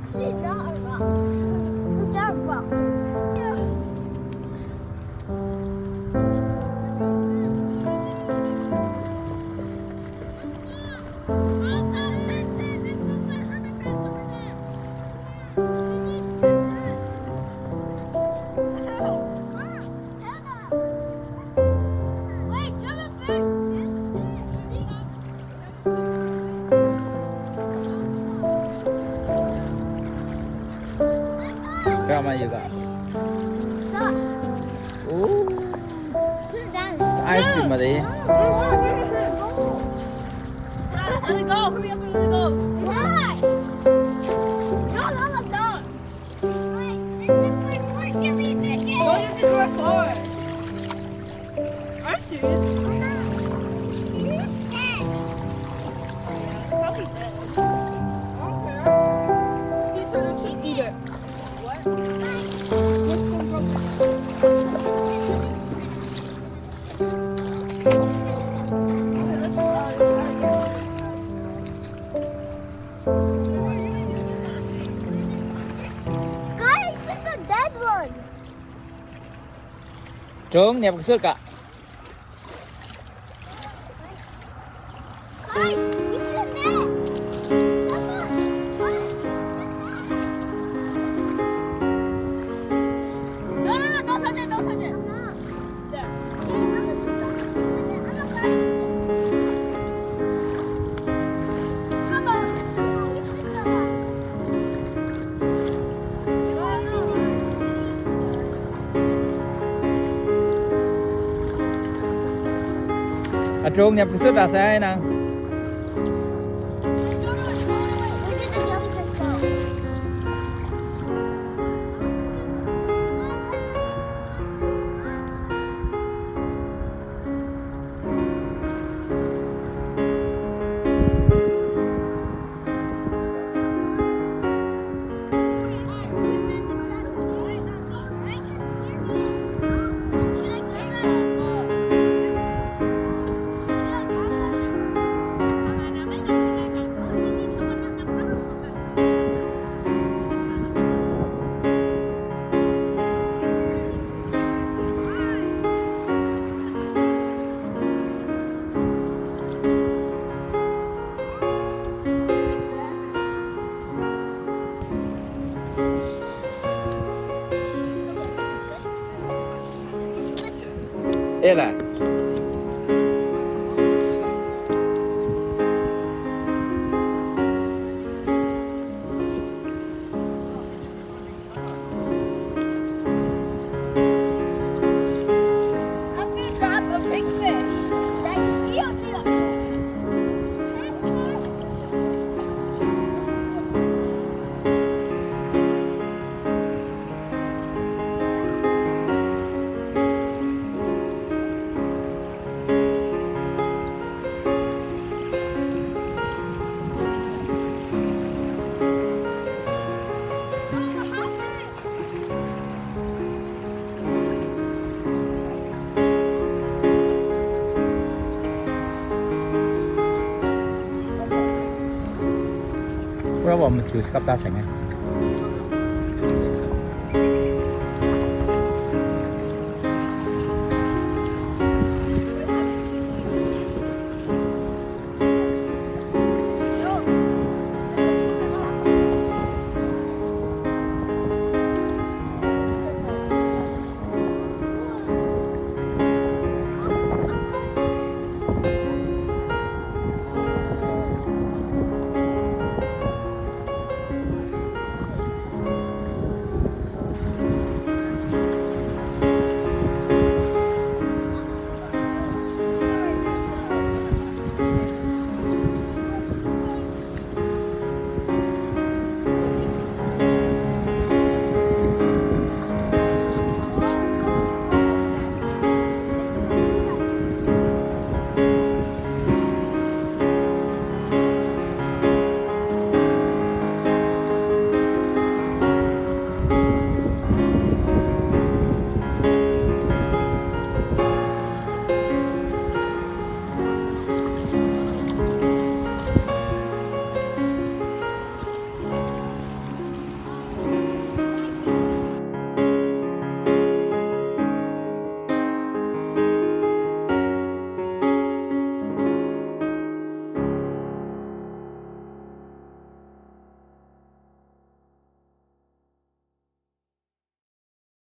Actually, not a rock. That rock. Wait, jellyfish! ก็เอามาอยู่ก่อน Stop. โอ้ Put it down. ไอศกรีมมาดิ Let it go. Hurry up and let it go. Why? No, I'm done. Wait, it's for jellyfishes. Don't use the direct forward. I'm serious. Probably dead. I don't care. See, turn should eat it. What? What's going on? Guys, it's the dead one. Trốn nẹp suốt cả. Guys, it's the dead. No, don't touch it, don't touch it. There. Come on. À, trốn nẹp suốt là sai nào. Where did the jellyfish go? Ê là. I'm gonna drop a big fish. Right here. Nó bỏ một chú cặp ta sánh này.